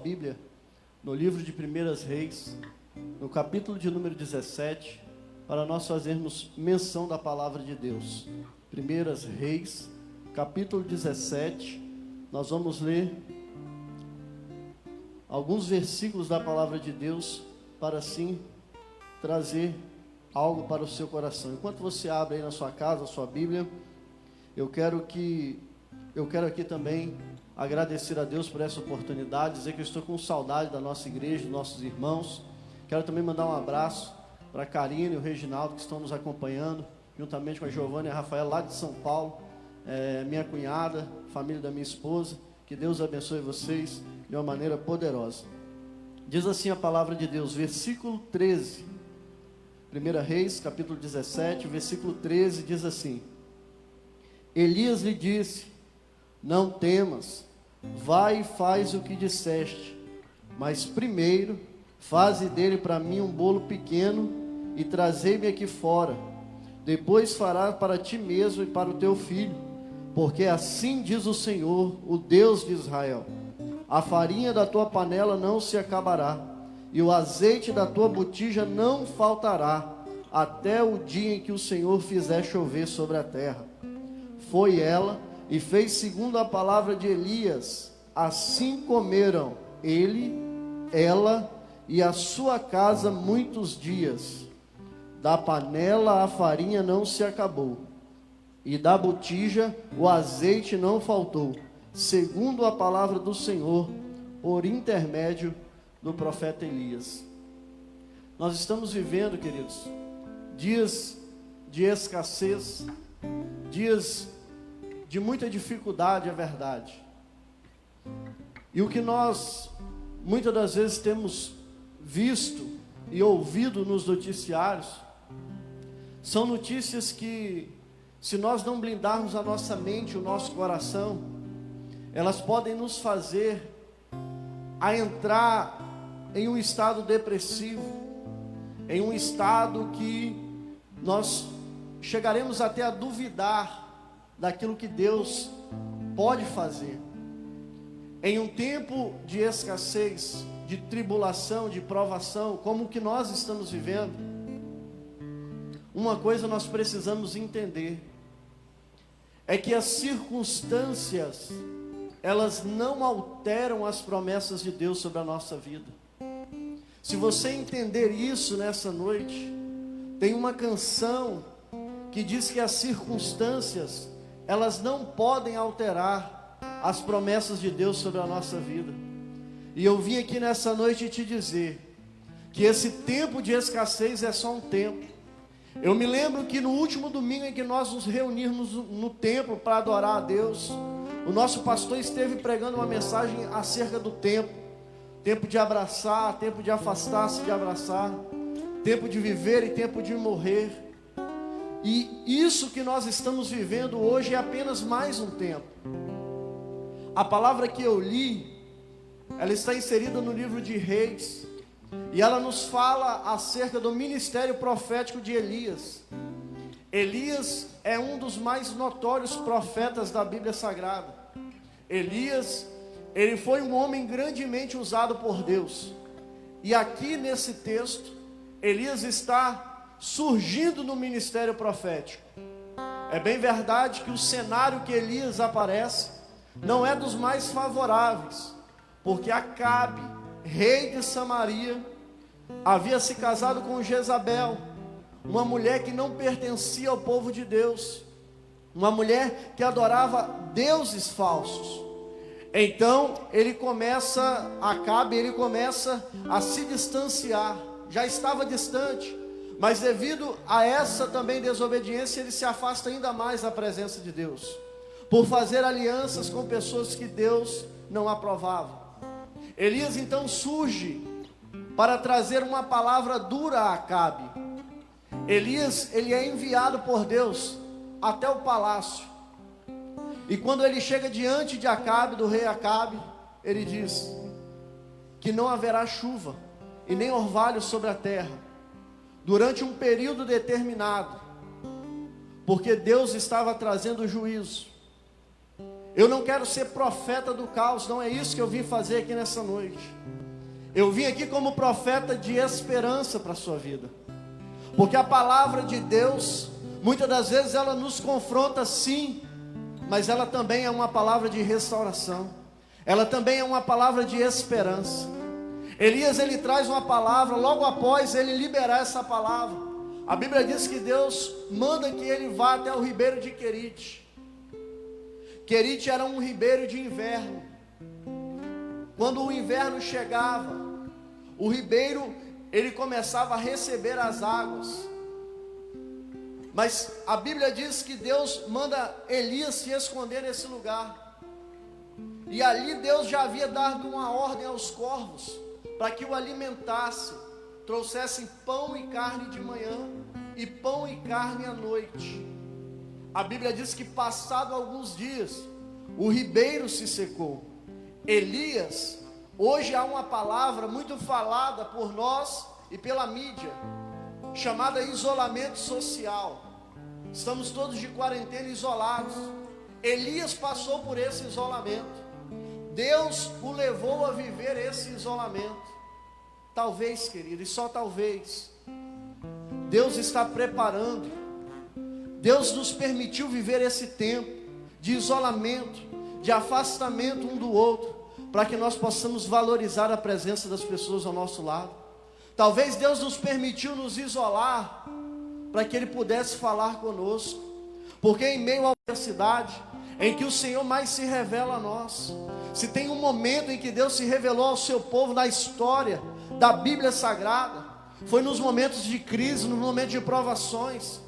Bíblia no livro de 1 Reis, no capítulo de número 17, para nós fazermos menção da palavra de Deus. 1 Reis, capítulo 17, nós vamos ler alguns versículos da palavra de Deus para assim trazer algo para o seu coração. Enquanto você abre aí na sua casa a sua Bíblia, eu quero aqui também agradecer a Deus por essa oportunidade, dizer que eu estou com saudade da nossa igreja, dos nossos irmãos. Quero também mandar um abraço para a Karine e o Reginaldo, que estão nos acompanhando, juntamente com a Giovana e a Rafael, lá de São Paulo, minha cunhada, família da minha esposa. Que Deus abençoe vocês de uma maneira poderosa. Diz assim a palavra de Deus, versículo 13, 1 Reis, capítulo 17, versículo 13, diz assim: Elias lhe disse: não temas, vai e faz o que disseste, mas primeiro faze dele para mim um bolo pequeno e trazei-me aqui fora. Depois fará para ti mesmo e para o teu filho, porque assim diz o Senhor, o Deus de Israel: a farinha da tua panela não se acabará, e o azeite da tua botija não faltará, até o dia em que o Senhor fizer chover sobre a terra. Foi ela e fez segundo a palavra de Elias. Assim comeram ele, ela e a sua casa muitos dias. Da panela a farinha não se acabou, e da botija o azeite não faltou, segundo a palavra do Senhor, por intermédio do profeta Elias. Nós estamos vivendo, queridos, dias de escassez, dias de muita dificuldade, é verdade. E o que nós muitas das vezes temos visto e ouvido nos noticiários são notícias que, se nós não blindarmos a nossa mente, o nosso coração, elas podem nos fazer a entrar em um estado depressivo, em um estado que nós chegaremos até a duvidar daquilo que Deus pode fazer. Em um tempo de escassez, de tribulação, de provação, como o que nós estamos vivendo, uma coisa nós precisamos entender, é que as circunstâncias, elas não alteram as promessas de Deus sobre a nossa vida. Se você entender isso nessa noite, tem uma canção que diz que as circunstâncias, elas não podem alterar as promessas de Deus sobre a nossa vida. E eu vim aqui nessa noite te dizer que esse tempo de escassez é só um tempo. Eu me lembro que no último domingo em que nós nos reunimos no templo para adorar a Deus, o nosso pastor esteve pregando uma mensagem acerca do tempo. Tempo de abraçar, tempo de afastar-se de abraçar, tempo de viver e tempo de morrer. E isso que nós estamos vivendo hoje é apenas mais um tempo. A palavra que eu li, ela está inserida no livro de Reis, e ela nos fala acerca do ministério profético de Elias. Elias é um dos mais notórios profetas da Bíblia Sagrada. Elias, ele foi um homem grandemente usado por Deus. E aqui nesse texto, Elias está surgindo no ministério profético. É bem verdade que o cenário que Elias aparece não é dos mais favoráveis, porque Acabe, rei de Samaria, havia se casado com Jezabel, uma mulher que não pertencia ao povo de Deus, uma mulher que adorava deuses falsos. Então Acabe começa a se distanciar. Já estava distante, mas devido a essa também desobediência, ele se afasta ainda mais da presença de Deus, por fazer alianças com pessoas que Deus não aprovava. Elias então surge para trazer uma palavra dura a Acabe. Elias, ele é enviado por Deus até o palácio. E quando ele chega diante de Acabe, do rei Acabe, ele diz que não haverá chuva e nem orvalho sobre a terra durante um período determinado, porque Deus estava trazendo juízo. Eu não quero ser profeta do caos, não é isso que eu vim fazer aqui nessa noite. Eu vim aqui como profeta de esperança para a sua vida. Porque a palavra de Deus, muitas das vezes ela nos confronta sim, mas ela também é uma palavra de restauração. Ela também é uma palavra de esperança. Elias, ele traz uma palavra, logo após ele liberar essa palavra, a Bíblia diz que Deus manda que ele vá até o ribeiro de Querite. Querite era um ribeiro de inverno. Quando o inverno chegava, o ribeiro, ele começava a receber as águas. Mas a Bíblia diz que Deus manda Elias se esconder nesse lugar. E ali Deus já havia dado uma ordem aos corvos, para que o alimentasse, trouxessem pão e carne de manhã, e pão e carne à noite. A Bíblia diz que passado alguns dias, o ribeiro se secou. Elias, hoje há uma palavra muito falada por nós e pela mídia, chamada isolamento social. Estamos todos de quarentena, isolados. Elias passou por esse isolamento. Deus o levou a viver esse isolamento. Talvez, querido, e só talvez, Deus está preparando. Deus nos permitiu viver esse tempo de isolamento, de afastamento um do outro, para que nós possamos valorizar a presença das pessoas ao nosso lado. Talvez Deus nos permitiu nos isolar, para que Ele pudesse falar conosco, porque em meio à adversidade, em que o Senhor mais se revela a nós, se tem um momento em que Deus se revelou ao seu povo na história da Bíblia Sagrada, foi nos momentos de crise, nos momentos de provações.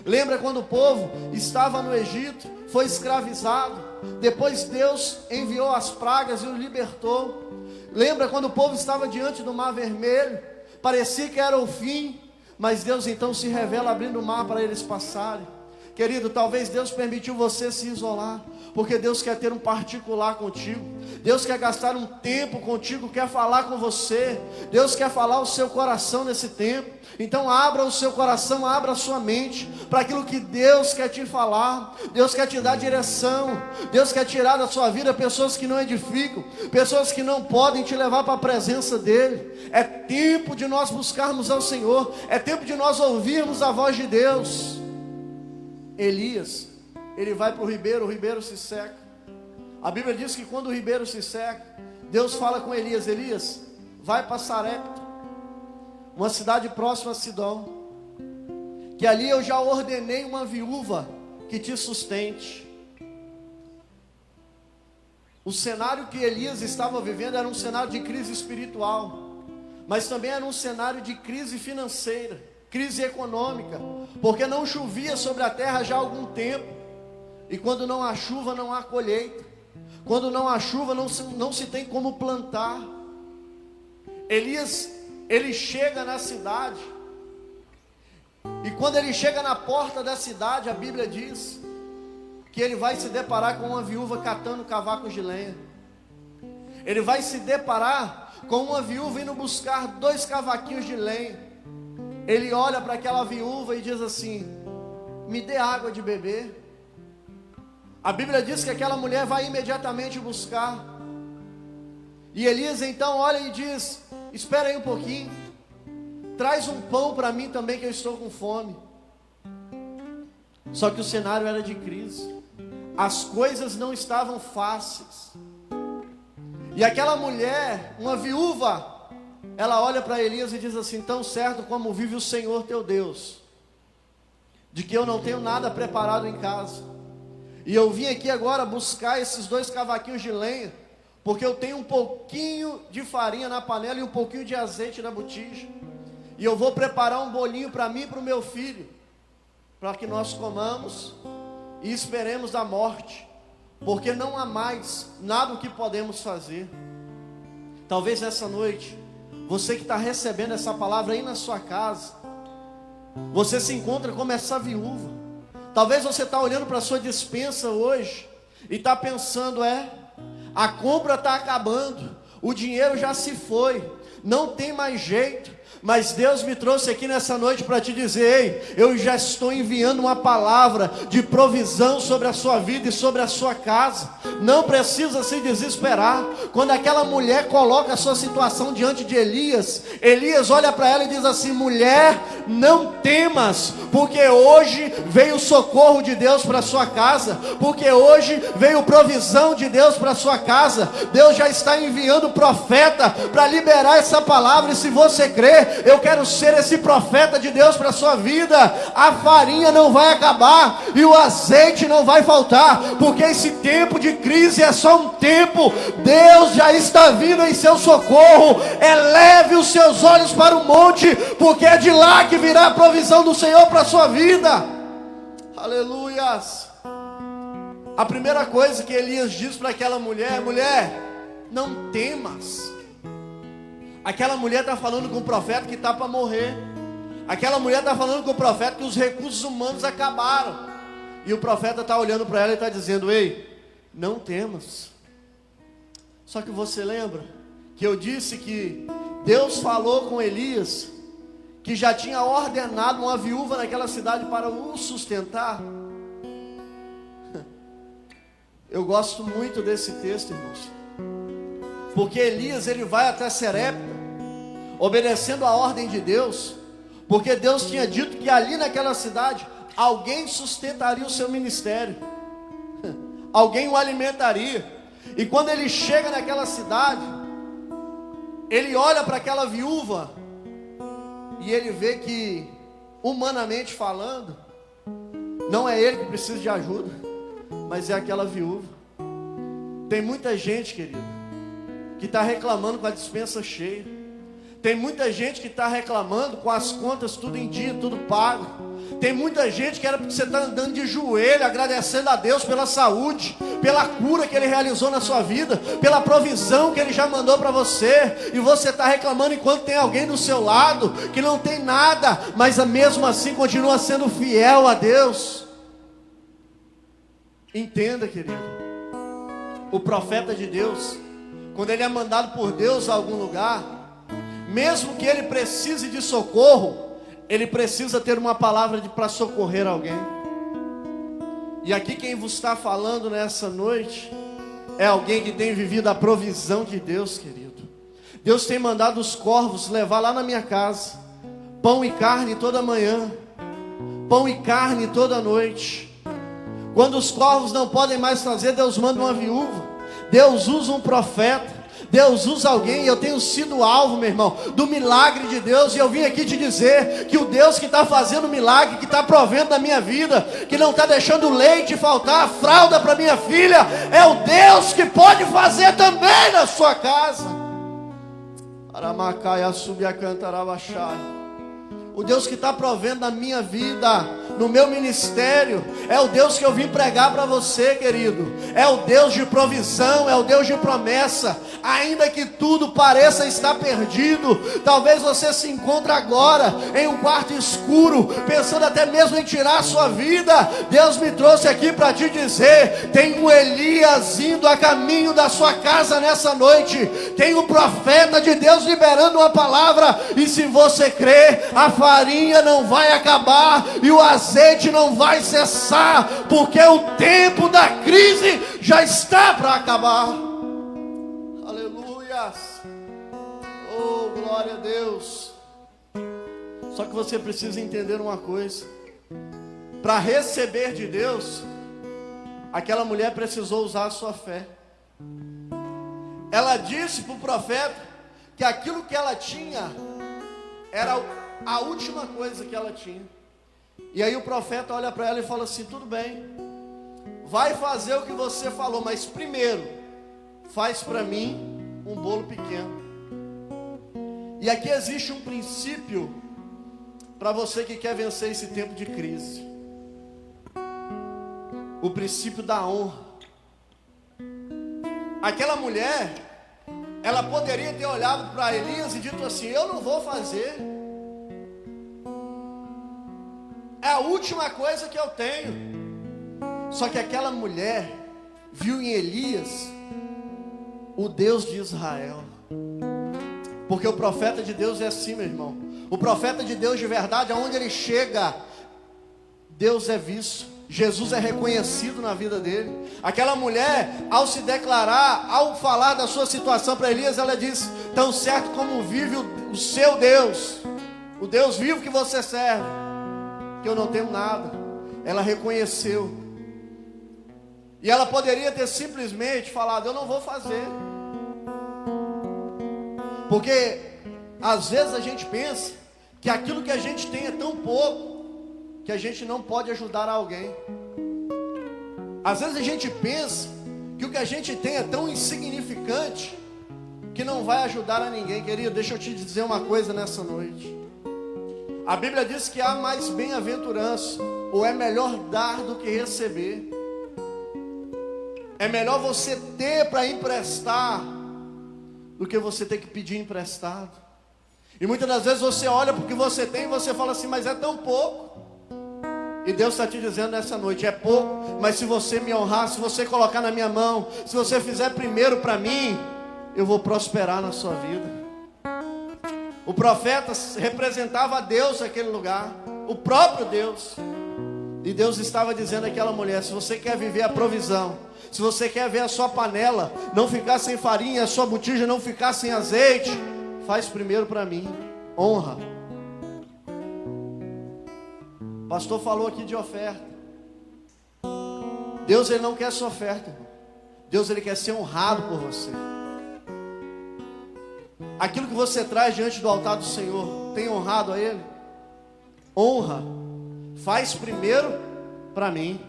Lembra quando o povo estava no Egito, foi escravizado, depois Deus enviou as pragas e o libertou. Lembra quando o povo estava diante do Mar Vermelho, parecia que era o fim, mas Deus então se revela abrindo o mar para eles passarem. Querido, talvez Deus permitiu você se isolar, porque Deus quer ter um particular contigo. Deus quer gastar um tempo contigo, quer falar com você. Deus quer falar o seu coração nesse tempo. Então abra o seu coração, abra a sua mente para aquilo que Deus quer te falar. Deus quer te dar direção. Deus quer tirar da sua vida pessoas que não edificam, pessoas que não podem te levar para a presença dEle. É tempo de nós buscarmos ao Senhor. É tempo de nós ouvirmos a voz de Deus. Elias, ele vai para o ribeiro se seca. A Bíblia diz que quando o ribeiro se seca, Deus fala com Elias: Elias, vai para Sarepta, uma cidade próxima a Sidom, que ali eu já ordenei uma viúva que te sustente. O cenário que Elias estava vivendo era um cenário de crise espiritual, mas também era um cenário de crise financeira, crise econômica, porque não chovia sobre a terra já há algum tempo, e quando não há chuva não há colheita, quando não há chuva não se tem como plantar. Elias, ele chega na cidade, e quando ele chega na porta da cidade, a Bíblia diz que ele vai se deparar com uma viúva catando cavacos de lenha. Ele vai se deparar com uma viúva indo buscar 2 cavaquinhos de lenha. Ele olha para aquela viúva e diz assim: me dê água de beber. A Bíblia diz que aquela mulher vai imediatamente buscar. E Elias então olha e diz: espera aí um pouquinho, traz um pão para mim também, que eu estou com fome. Só que o cenário era de crise, as coisas não estavam fáceis. E aquela mulher, uma viúva, ela olha para Elias e diz assim: tão certo como vive o Senhor teu Deus, de que eu não tenho nada preparado em casa, e eu vim aqui agora buscar esses 2 cavaquinhos de lenha, porque eu tenho um pouquinho de farinha na panela e um pouquinho de azeite na botija, e eu vou preparar um bolinho para mim e para o meu filho, para que nós comamos e esperemos da morte, porque não há mais nada o que podemos fazer. Talvez nessa noite, você que está recebendo essa palavra aí na sua casa, você se encontra como essa viúva. Talvez você está olhando para a sua despensa hoje e está pensando: a compra está acabando, o dinheiro já se foi, não tem mais jeito. Mas Deus me trouxe aqui nessa noite para te dizer: ei, eu já estou enviando uma palavra de provisão sobre a sua vida e sobre a sua casa. Não precisa se desesperar. Quando aquela mulher coloca a sua situação diante de Elias, Elias olha para ela e diz assim: mulher, não temas, porque hoje veio o socorro de Deus para a sua casa, porque hoje veio provisão de Deus para a sua casa. Deus já está enviando profeta para liberar essa palavra, e se você crer, eu quero ser esse profeta de Deus para a sua vida. A farinha não vai acabar e o azeite não vai faltar, porque esse tempo de crise é só um tempo. Deus já está vindo em seu socorro. Eleve os seus olhos para o monte, porque é de lá que virá a provisão do Senhor para a sua vida. Aleluias. A primeira coisa que Elias diz para aquela mulher: mulher, não temas. Aquela mulher está falando com o profeta que está para morrer. Aquela mulher está falando com o profeta que os recursos humanos acabaram. E o profeta está olhando para ela e está dizendo: ei, não temas. Só que você lembra que eu disse que Deus falou com Elias que já tinha ordenado uma viúva naquela cidade para o sustentar? Eu gosto muito desse texto, irmãos, porque Elias, ele vai até Serepta, obedecendo a ordem de Deus, porque Deus tinha dito que ali naquela cidade alguém sustentaria o seu ministério, alguém o alimentaria. E quando ele chega naquela cidade, ele olha para aquela viúva e ele vê que, humanamente falando, não é ele que precisa de ajuda, mas é aquela viúva. Tem muita gente, querido, que está reclamando com a despensa cheia. Tem muita gente que está reclamando com as contas tudo em dia, tudo pago. Tem muita gente que era porque você está andando de joelho, agradecendo a Deus pela saúde, pela cura que Ele realizou na sua vida, pela provisão que Ele já mandou para você. E você está reclamando enquanto tem alguém do seu lado que não tem nada, mas mesmo assim continua sendo fiel a Deus. Entenda, querido, o profeta de Deus, quando ele é mandado por Deus a algum lugar, mesmo que ele precise de socorro, ele precisa ter uma palavra para socorrer alguém. E aqui quem vos está falando nessa noite é alguém que tem vivido a provisão de Deus, querido. Deus tem mandado os corvos levar lá na minha casa pão e carne toda manhã, pão e carne toda noite. Quando os corvos não podem mais trazer, Deus manda uma viúva, Deus usa um profeta, Deus usa alguém. E eu tenho sido alvo, meu irmão, do milagre de Deus. E eu vim aqui te dizer que o Deus que está fazendo milagre, que está provendo na minha vida, que não está deixando leite faltar, a fralda para minha filha, é o Deus que pode fazer também na sua casa. O Deus que está provendo na minha vida, no meu ministério, é o Deus que eu vim pregar para você, querido. É o Deus de provisão, é o Deus de promessa. Ainda que tudo pareça estar perdido, talvez você se encontre agora em um quarto escuro, pensando até mesmo em tirar a sua vida. Deus me trouxe aqui para te dizer: tem um Elias indo a caminho da sua casa nessa noite. Tem um profeta de Deus liberando uma palavra. E se você crer, a farinha não vai acabar e o azeite não vai cessar, porque o tempo da crise já está para acabar. Aleluias. Oh, glória a Deus. Só que você precisa entender uma coisa: para receber de Deus, aquela mulher precisou usar a sua fé. Ela disse para o profeta que aquilo que ela tinha era a última coisa que ela tinha. E aí o profeta olha para ela e fala assim: tudo bem, vai fazer o que você falou, mas primeiro faz para mim um bolo pequeno. E aqui existe um princípio para você que quer vencer esse tempo de crise: o princípio da honra. Aquela mulher, ela poderia ter olhado para Elias e dito assim: eu não vou fazer, é a última coisa que eu tenho. Só que aquela mulher viu em Elias o Deus de Israel. Porque o profeta de Deus é assim, meu irmão. O profeta de Deus de verdade, aonde ele chega, Deus é visto, Jesus é reconhecido na vida dele. Aquela mulher, ao se declarar, ao falar da sua situação para Elias, ela disse: tão certo como vive o seu Deus, o Deus vivo que você serve, que eu não tenho nada. Ela reconheceu. E ela poderia ter simplesmente falado: eu não vou fazer. Porque às vezes a gente pensa que aquilo que a gente tem é tão pouco que a gente não pode ajudar alguém. Às vezes a gente pensa que o que a gente tem é tão insignificante que não vai ajudar a ninguém. Querido, deixa eu te dizer uma coisa nessa noite. A Bíblia diz que há mais bem-aventurança, ou é melhor dar do que receber. É melhor você ter para emprestar do que você ter que pedir emprestado. E muitas das vezes você olha para o que você tem e você fala assim: mas é tão pouco. E Deus está te dizendo nessa noite: é pouco, mas se você me honrar, se você colocar na minha mão, se você fizer primeiro para mim, eu vou prosperar na sua vida. O profeta representava a Deus naquele lugar, o próprio Deus. E Deus estava dizendo àquela mulher: se você quer viver a provisão, se você quer ver a sua panela não ficar sem farinha, a sua botija não ficar sem azeite, faz primeiro para mim, honra. O pastor falou aqui de oferta. Deus, ele não quer sua oferta, irmão. Deus, ele quer ser honrado por você. Aquilo que você traz diante do altar do Senhor, tem honrado a Ele? Honra. Faz primeiro para mim,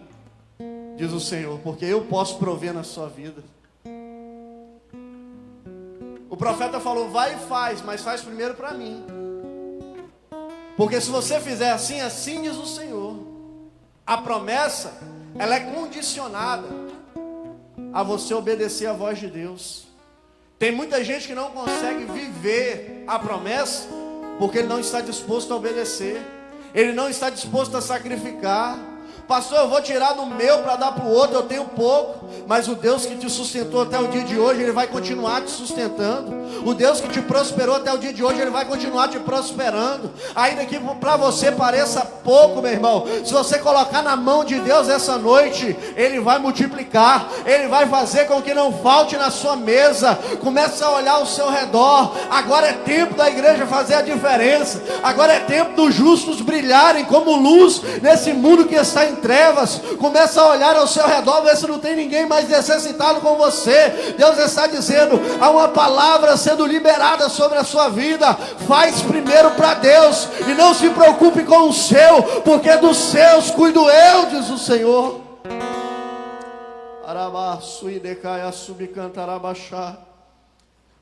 diz o Senhor, porque eu posso prover na sua vida. O profeta falou: vai e faz, mas faz primeiro para mim. Porque se você fizer assim, assim diz o Senhor. A promessa, ela é condicionada a você obedecer a voz de Deus. Tem muita gente que não consegue viver a promessa porque ele não está disposto a obedecer. Ele não está disposto a sacrificar. Pastor, eu vou tirar do meu para dar para o outro, eu tenho pouco. Mas o Deus que te sustentou até o dia de hoje, Ele vai continuar te sustentando. O Deus que te prosperou até o dia de hoje, Ele vai continuar te prosperando. Ainda que para você pareça pouco, meu irmão, se você colocar na mão de Deus essa noite, Ele vai multiplicar. Ele vai fazer com que não falte na sua mesa. Comece a olhar ao seu redor. Agora é tempo da igreja fazer a diferença. Agora é tempo dos justos brilharem como luz nesse mundo que está em trevas. Começa a olhar ao seu redor, ver se não tem ninguém mais necessitado com você. Deus está dizendo: há uma palavra sendo liberada sobre a sua vida. Faz primeiro para Deus e não se preocupe com o seu, porque dos seus cuido eu, diz o Senhor.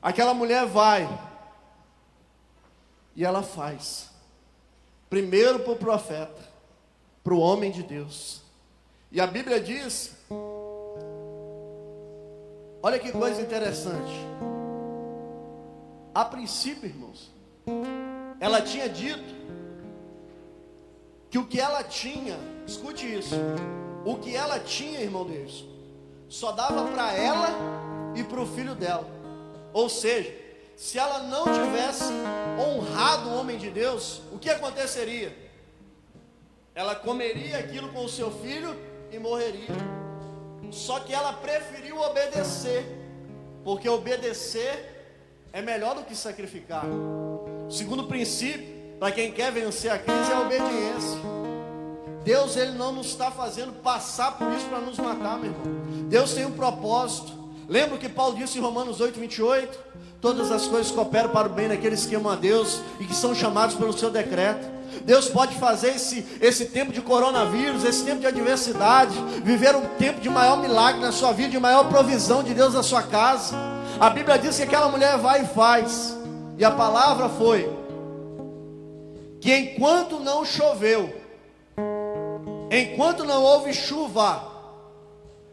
Aquela mulher vai e ela faz primeiro para o profeta, para o homem de Deus. E a Bíblia diz, olha que coisa interessante. A princípio, irmãos, ela tinha dito que o que ela tinha, escute isso, o que ela tinha, irmão Deus, só dava para ela e para o filho dela. Ou seja, se ela não tivesse honrado o homem de Deus, o que aconteceria? Ela comeria aquilo com o seu filho e morreria. Só que ela preferiu obedecer, porque obedecer é melhor do que sacrificar. O segundo princípio, para quem quer vencer a crise, é a obediência. Deus, Ele não nos está fazendo passar por isso para nos matar, meu irmão. Deus tem um propósito. Lembra o que Paulo disse em Romanos 8, 28? Todas as coisas cooperam para o bem daqueles que amam a Deus e que são chamados pelo seu decreto. Deus pode fazer esse tempo de coronavírus, esse tempo de adversidade, viver um tempo de maior milagre na sua vida, de maior provisão de Deus na sua casa. A Bíblia diz que aquela mulher vai e faz. E a palavra foi que enquanto não choveu, enquanto não houve chuva,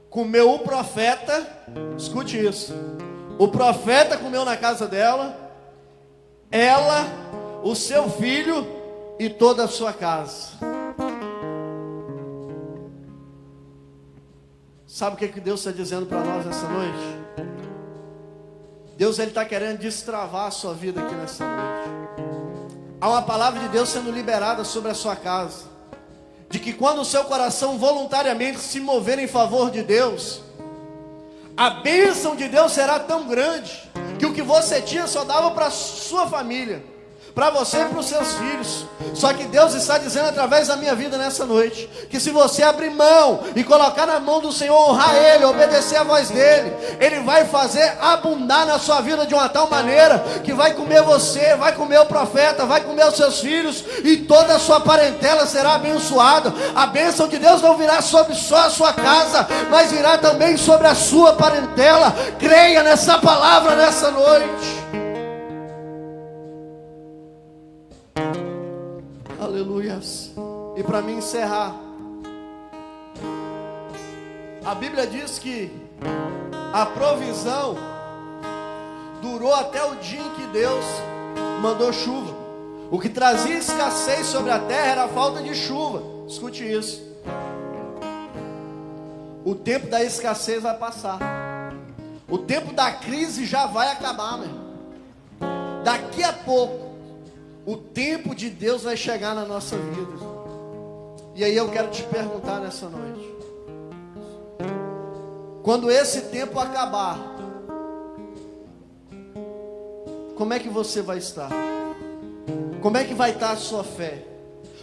comeu o profeta. Escute isso: o profeta comeu na casa dela, ela, o seu filho e toda a sua casa. Sabe o que Deus está dizendo para nós essa noite? Deus está querendo destravar a sua vida aqui nessa noite. Há uma palavra de Deus sendo liberada sobre a sua casa, de que quando o seu coração voluntariamente se mover em favor de Deus, a bênção de Deus será tão grande, que o que você tinha só dava para sua família, para você e para os seus filhos. Só que Deus está dizendo através da minha vida nessa noite, que se você abrir mão e colocar na mão do Senhor, honrar Ele, obedecer a voz dEle, Ele vai fazer abundar na sua vida de uma tal maneira, que vai comer você, vai comer o profeta, vai comer os seus filhos, e toda a sua parentela será abençoada. A bênção de Deus não virá sobre só a sua casa, mas virá também sobre a sua parentela. Creia nessa palavra nessa noite. Aleluias. E para mim encerrar, a Bíblia diz que a provisão durou até o dia em que Deus mandou chuva. O que trazia escassez sobre a terra era a falta de chuva. Escute isso. O tempo da escassez vai passar. O tempo da crise já vai acabar, meu irmão. Daqui a pouco o tempo de Deus vai chegar na nossa vida. E aí eu quero te perguntar nessa noite, quando esse tempo acabar, como é que você vai estar? Como é que vai estar a sua fé?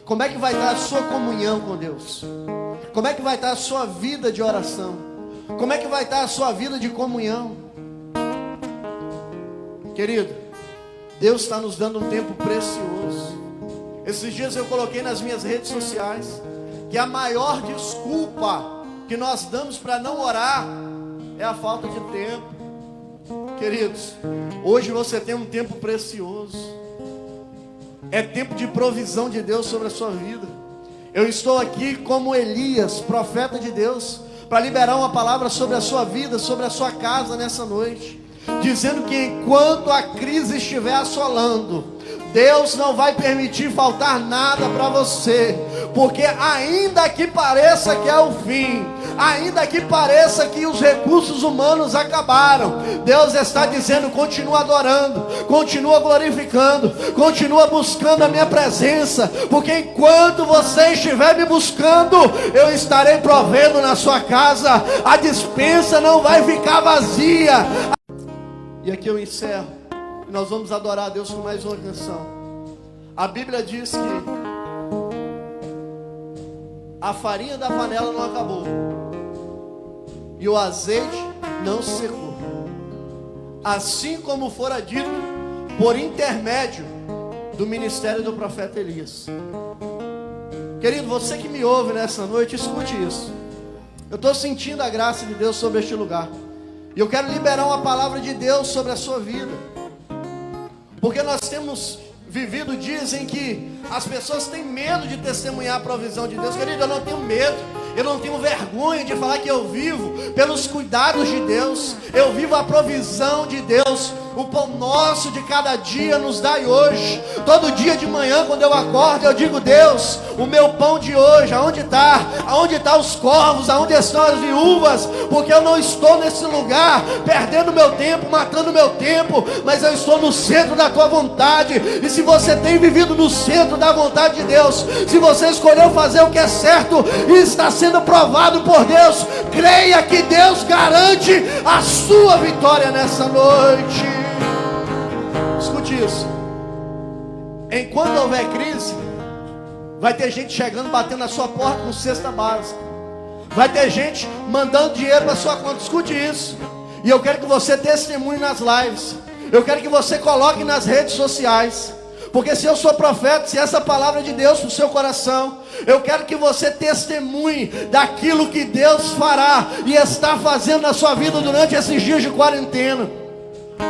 Como é que vai estar a sua comunhão com Deus? Como é que vai estar a sua vida de oração? Como é que vai estar a sua vida de comunhão? Querido, Deus está nos dando um tempo precioso. Esses dias eu coloquei nas minhas redes sociais que a maior desculpa que nós damos para não orar é a falta de tempo. Queridos, hoje você tem um tempo precioso. É tempo de provisão de Deus sobre a sua vida. Eu estou aqui como Elias, profeta de Deus, para liberar uma palavra sobre a sua vida, sobre a sua casa nessa noite, dizendo que enquanto a crise estiver assolando, Deus não vai permitir faltar nada para você, porque ainda que pareça que é o fim, ainda que pareça que os recursos humanos acabaram, Deus está dizendo: continua adorando, continua glorificando, continua buscando a minha presença, porque enquanto você estiver me buscando, eu estarei provendo na sua casa, a despensa não vai ficar vazia. E aqui eu encerro. Nós vamos adorar a Deus com mais uma canção. A Bíblia diz que a farinha da panela não acabou e o azeite não se secou, assim como fora dito por intermédio do ministério do profeta Elias. Querido, você que me ouve nessa noite, escute isso. Eu estou sentindo a graça de Deus sobre este lugar, e eu quero liberar uma palavra de Deus sobre a sua vida, porque nós temos vivido dias em que as pessoas têm medo de testemunhar a provisão de Deus. Querido, eu não tenho medo, eu não tenho vergonha de falar que eu vivo pelos cuidados de Deus, eu vivo a provisão de Deus. O pão nosso de cada dia nos dai hoje. Todo dia de manhã, quando eu acordo, eu digo: Deus, o meu pão de hoje, aonde está? Aonde estão os corvos? Aonde estão as viúvas? Porque eu não estou nesse lugar perdendo meu tempo, matando meu tempo, mas eu estou no centro da tua vontade. E se você tem vivido no centro da vontade de Deus, se você escolheu fazer o que é certo e está sendo provado por Deus, creia que Deus garante a sua vitória nessa noite. Escute isso. Enquanto houver crise, vai ter gente chegando, batendo na sua porta com cesta básica. Vai ter gente mandando dinheiro para sua conta. Escute isso. E eu quero que você testemunhe nas lives. Eu quero que você coloque nas redes sociais. Porque se eu sou profeta, se essa palavra é de Deus para o seu coração, eu quero que você testemunhe daquilo que Deus fará e está fazendo na sua vida durante esses dias de quarentena.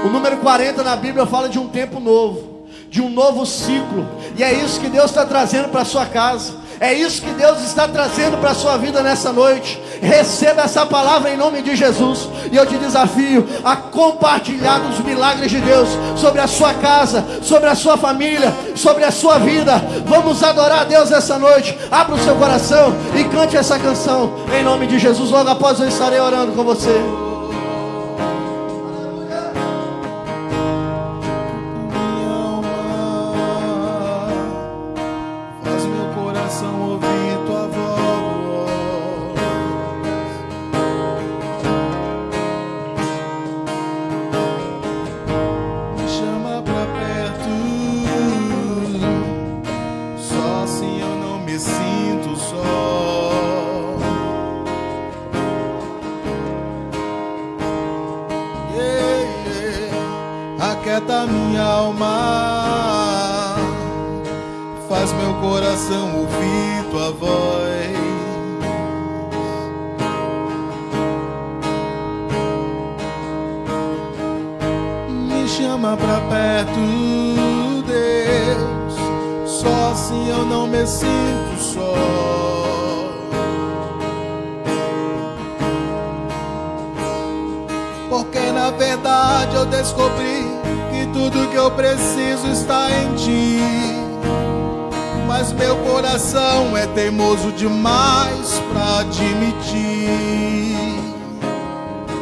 O número 40 na Bíblia fala de um tempo novo, de um novo ciclo. E é isso que Deus está trazendo para a sua casa. É isso que Deus está trazendo para a sua vida nessa noite. Receba essa palavra em nome de Jesus. E eu te desafio a compartilhar dos milagres de Deus sobre a sua casa, sobre a sua família, sobre a sua vida. Vamos adorar a Deus essa noite. Abra o seu coração e cante essa canção em nome de Jesus. Logo após eu estarei orando com você. minha alma, faz meu coração ouvir tua voz. Me chama pra perto, Deus, só assim eu não me sinto só. Porque na verdade eu descobri que tudo que eu preciso está em ti. Mas meu coração é teimoso demais pra admitir.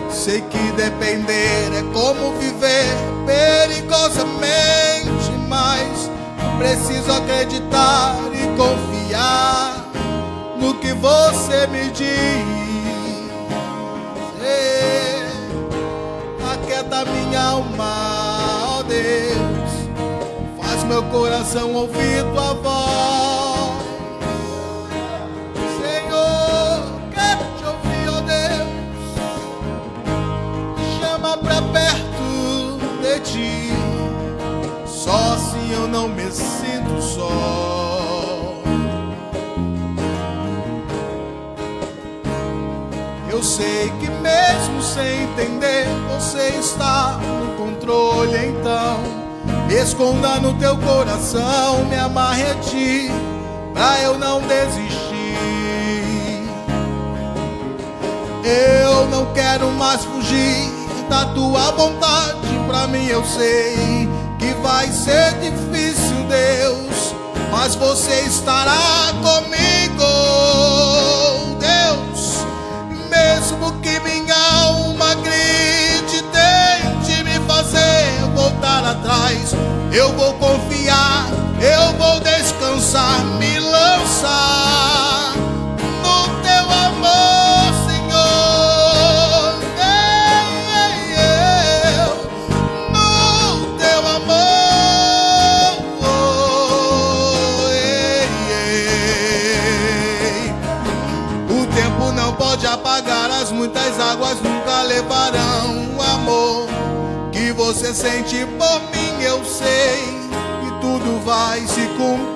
Sei que depender é como viver perigosamente, mas preciso acreditar e confiar no que você me diz. Aquieta minha alma, ó Deus, faz meu coração ouvir tua voz. Senhor, quero te ouvir, ó Deus, me chama pra perto de ti, só assim eu não me sinto só. Eu sei que mesmo sem entender, você está no controle, então me esconda no teu coração, me amarre a ti, pra eu não desistir. Eu não quero mais fugir da tua vontade, pra mim eu sei que vai ser difícil, Deus, mas você estará comigo, Deus. Mesmo que minha alma grite, tente me fazer voltar atrás, eu vou confiar, eu vou descansar, me lançar no teu amor, Senhor. No teu amor. O tempo não pode apagar as muitas águas, nunca levarão o amor que você sente por mim. Eu sei que tudo vai se cumprir.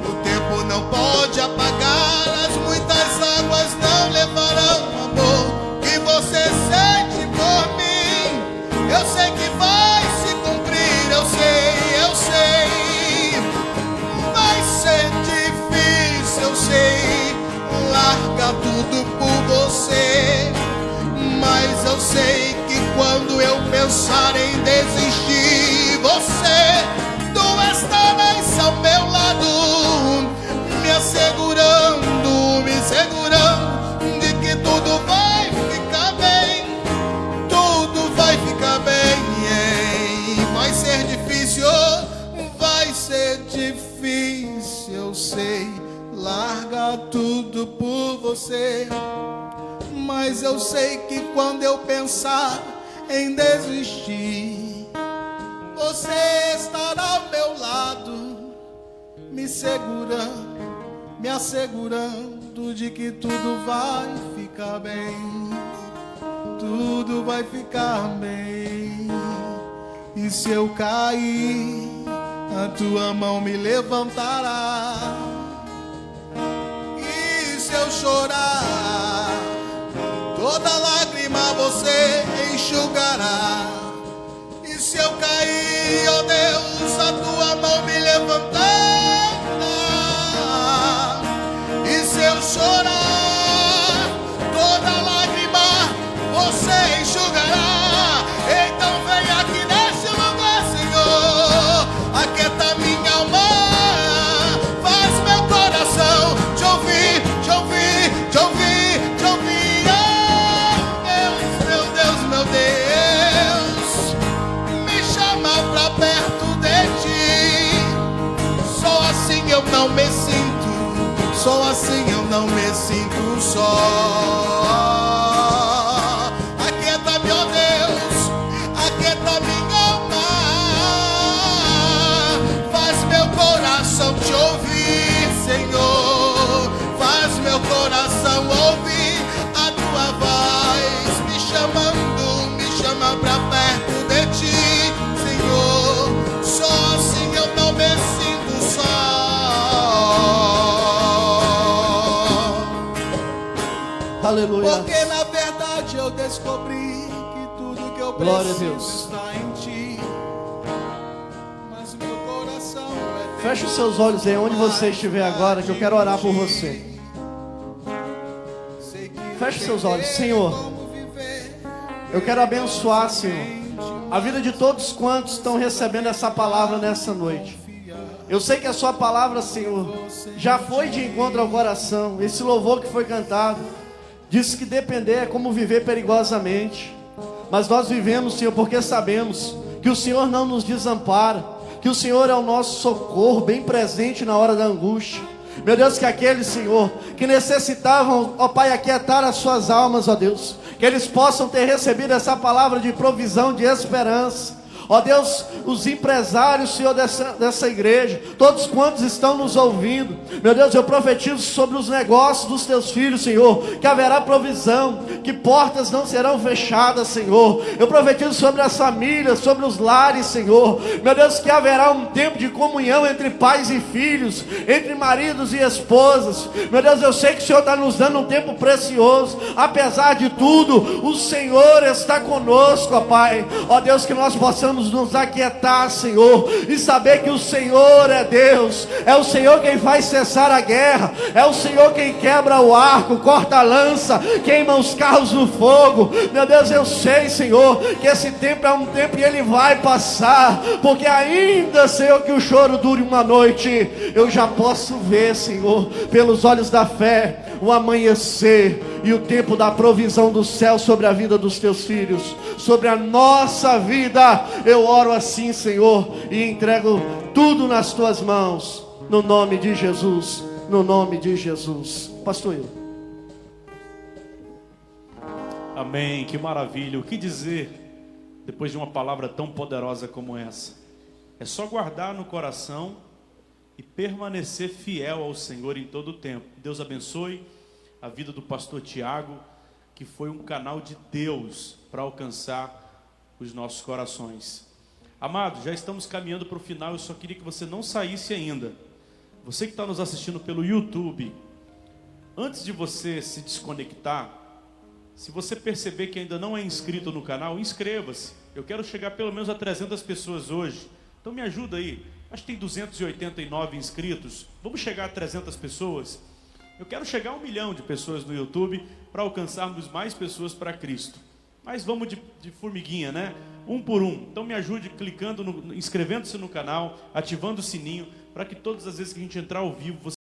O tempo não pode apagar as muitas águas, não levarão o amor que você sente por mim. Eu sei que vai se cumprir, eu sei. Vai ser difícil, eu sei, larga tudo por você, mas eu sei que quando eu pensar em desistir, tu estarás ao meu lado, me segurando de que tudo vai ficar bem, tudo vai ficar bem. Vai ser difícil, eu sei, larga tudo por você, mas eu sei que quando eu pensar em desistir, você estará ao meu lado, me assegurando de que tudo vai ficar bem, tudo vai ficar bem. E se eu cair, a tua mão me levantará. E se eu chorar, toda lágrima você enxugará. E se eu cair, ó Deus, a tua mão me levantará. E se eu chorar, toda lágrima você enxugará. Então vem aqui nesse lugar, Senhor, aquieta minha alma, faz meu coração te ouvir. Meu Deus, me chama pra perto de ti, só assim eu não me sinto só. Aquieta, meu Deus, aquieta minha alma, faz meu coração te ouvir, Senhor, faz meu coração ouvir a tua voz, me chama pra Aleluia. Porque na verdade eu descobri que tudo que eu Glória a preciso Deus. está em ti. Mas meu coração é Feche os seus olhos aí onde você estiver agora, que eu quero orar por você. Feche os seus olhos. Senhor, eu quero abençoar, Senhor, a vida de todos quantos estão recebendo essa palavra nessa noite. Eu sei que a sua palavra, Senhor, já foi de encontro ao coração. Esse louvor que foi cantado disse que depender é como viver perigosamente. Mas nós vivemos, Senhor, porque sabemos que o Senhor não nos desampara, que o Senhor é o nosso socorro, bem presente na hora da angústia. Meu Deus, que aqueles, Senhor, que necessitavam, ó Pai, aquietar as suas almas, ó Deus, que eles possam ter recebido essa palavra de provisão, de esperança. Ó Deus, os empresários, Senhor, dessa igreja, todos quantos estão nos ouvindo, meu Deus, eu profetizo sobre os negócios dos teus filhos, Senhor, que haverá provisão, que portas não serão fechadas, Senhor. Eu profetizo sobre as famílias, sobre os lares, Senhor, meu Deus, que haverá um tempo de comunhão entre pais e filhos, entre maridos e esposas. Meu Deus, eu sei que o Senhor está nos dando um tempo precioso. Apesar de tudo, o Senhor está conosco, ó Pai. Ó Deus, que nós possamos nos aquietar, Senhor, e saber que o Senhor é Deus, é o Senhor quem faz cessar a guerra, é o Senhor quem quebra o arco, corta a lança, queima os carros no fogo. Meu Deus, eu sei, Senhor, que esse tempo é um tempo e ele vai passar, porque ainda, Senhor, que o choro dure uma noite, eu já posso ver, Senhor, pelos olhos da fé, o amanhecer e o tempo da provisão do céu sobre a vida dos teus filhos, sobre a nossa vida. Eu oro assim, Senhor, e entrego tudo nas tuas mãos, no nome de Jesus, no nome de Jesus. Pastor Will. Amém, que maravilha. O que dizer depois de uma palavra tão poderosa como essa? É só guardar no coração e permanecer fiel ao Senhor em todo o tempo. Deus abençoe a vida do pastor Tiago, que foi um canal de Deus para alcançar os nossos corações. Amados, já estamos caminhando para o final. Eu só queria que você não saísse ainda. Você que está nos assistindo pelo YouTube, antes de você se desconectar, se você perceber que ainda não é inscrito no canal, inscreva-se. Eu quero chegar pelo menos a 300 pessoas hoje. Então me ajuda aí. Acho que tem 289 inscritos. Vamos chegar a 300 pessoas? Eu quero chegar a 1 milhão de pessoas no YouTube para alcançarmos mais pessoas para Cristo. Mas vamos de formiguinha, né? Um por um. Então me ajude clicando, inscrevendo-se no canal, ativando o sininho, para que todas as vezes que a gente entrar ao vivo, você